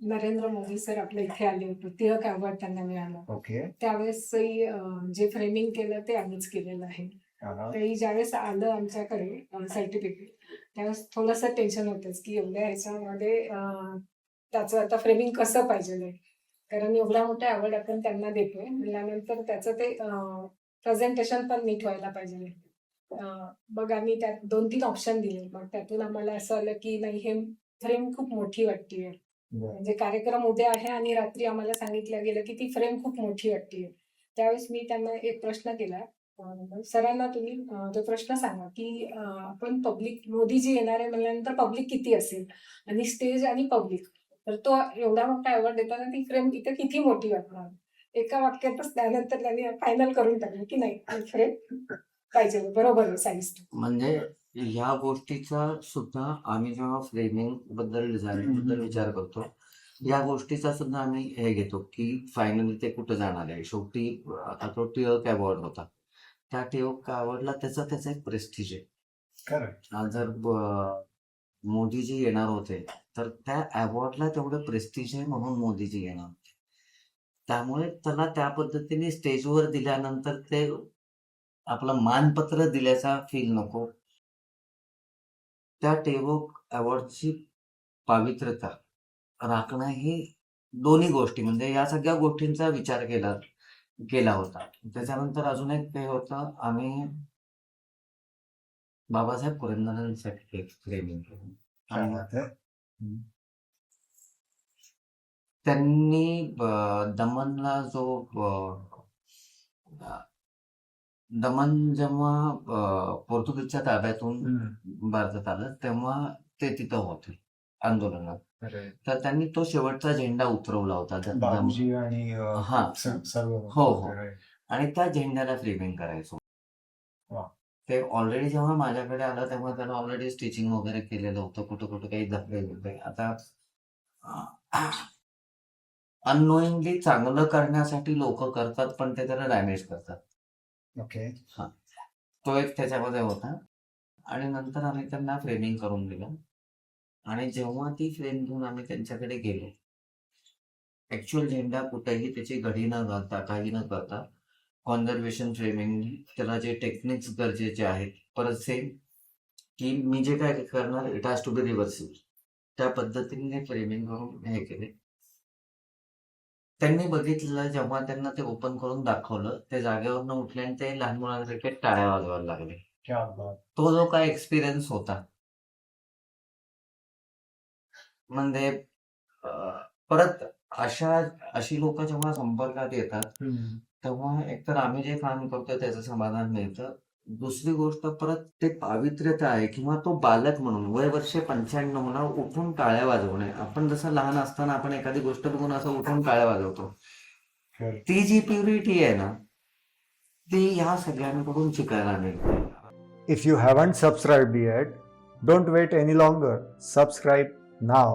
Narendra Modi sir आपल्या इथे आले होते, टिळक अवॉर्ड त्यांना मिळाला. ओके. त्यावेळेसही जे फ्रेमिंग केलं ते आम्हीच केलेलं आहे. तरी ज्यावेळेस आलं आमच्याकडे सर्टिफिकेट, त्यावेळेस थोडंसं टेन्शन होतंच की एवढ्या ह्याच्यामध्ये त्याचं आता फ्रेमिंग कसं पाहिजे, कारण एवढा मोठा अवॉर्ड आपण त्यांना देतोय म्हणल्यानंतर त्याचं ते प्रेझेंटेशन पण नीट व्हायला पाहिजे. मग आम्ही त्यात 2-3 ऑप्शन दिले. मग त्यातून आम्हाला असं आलं की नाही, हे फ्रेम खूप मोठी वाटतेय. म्हणजे कार्यक्रम उद्या आहे आणि रात्री आम्हाला सांगितलं गेलं की ती फ्रेम खूप मोठी वाटतेय. त्यावेळेस मी त्यांना एक प्रश्न केला, सरांना तुम्ही तो प्रश्न सांगा की आपण पब्लिक, मोदीजी येणार आहे म्हणल्यानंतर पब्लिक किती असेल आणि स्टेज आणि पब्लिक, तर तो एवढा मोठा अवॉर्ड देताना ती फ्रेम इथे किती मोठी वाटणार. एका वाक्यातच त्यानंतर त्यांनी फायनल करून टाकलं की नाही, फ्रेम पाहिजे, बरोबर आहे साईज. म्हणजे ह्या गोष्टीचा सुद्धा आम्ही जेव्हा फ्रेमिंग बद्दल डिझायनिंग बद्दल विचार करतो, या गोष्टीचा सुद्धा आम्ही हे घेतो की फायनली ते कुठं जाणार आहे. शेवटी आता तो टिळक अवॉर्ड होता, त्या टिळक अवॉर्डला त्याचं एक प्रेस्टिज आहे. करेक्ट. जर मोदीजी येणार होते तर त्या अवॉर्डला तेवढं प्रेस्टिज आहे म्हणून मोदीजी येणार होते. त्यामुळे त्याला त्या पद्धतीने स्टेजवर दिल्यानंतर ते आपलं मानपत्र दिल्याचा फील नको. त्या टिळक अवॉर्डची पावित्र्यता राखणं ही दोन्ही गोष्टी, म्हणजे या सगळ्या गोष्टींचा विचार केला होता. त्याच्यानंतर अजून एक ते होतं, आम्ही बाबासाहेब पुरंदरेंसाठी एक फ्रेमिंग केलं. काय बात आहे. त्यांनी दमनला जो दमन जेव्हा पोर्तुगीजच्या ताब्यातून भारतात आलं तेव्हा ते तिथं होते आंदोलनात. तर त्यांनी तो शेवटचा झेंडा उतरवला होता बाबूजी आणि हा सर्व. हो हो, आणि त्या झेंड्याला फ्रेमिंग करायचो. ते ऑलरेडी जेव्हा माझ्याकडे आलं तेव्हा त्याला ऑलरेडी स्टिचिंग वगैरे केलेलं होतं, कुठं कुठं काही धक्के होते. आता अननोईंगली चांगलं करण्यासाठी लोक करतात पण ते त्याला डॅमेज करतात. ओके. हा, तो एक त्याच्यामध्ये होता. आणि नंतर आम्ही त्यांना फ्रेमिंग करून दिलं आणि जेव्हा ती फ्रेम घेऊन आम्ही त्यांच्याकडे गेलो, ऍक्च्युअल झेंडा कुठेही त्याची घडी न घालता, काही न करता, कॉन्झर्वेशन फ्रेमिंग, त्याला जे टेक्निक्स गरजेचे आहेत, परत सेम की मी जे काय करणार, it has to be reversible, त्या पद्धतीने फ्रेमिंग करून हे केले. त्यांनी बघितलं, जेव्हा त्यांना ते ओपन करून दाखवलं, ते जागेवरनं उठले आणि ते लहान मुलांसारखे टाळ्या वाजवायला लागले. तो जो काय एक्सपिरियन्स होता, म्हणजे परत अशी लोक जेव्हा संपर्कात येतात तेव्हा एकतर आम्ही जे काम करतोय त्याचं समाधान मिळतं. दुसरी गोष्ट, परत ते पावित्र्यता आहे किंवा तो बालक म्हणून वय वर्ष 95 उठून टाळ्या वाजवणे. आपण जसं लहान असताना आपण एखादी गोष्ट बघून असं उठून टाळ्या वाजवतो, ती जी प्युरिटी आहे ना, ती ह्या सगळ्यांकडून शिकायला मिळते. If you haven't subscribed yet, don't wait any longer. Subscribe now.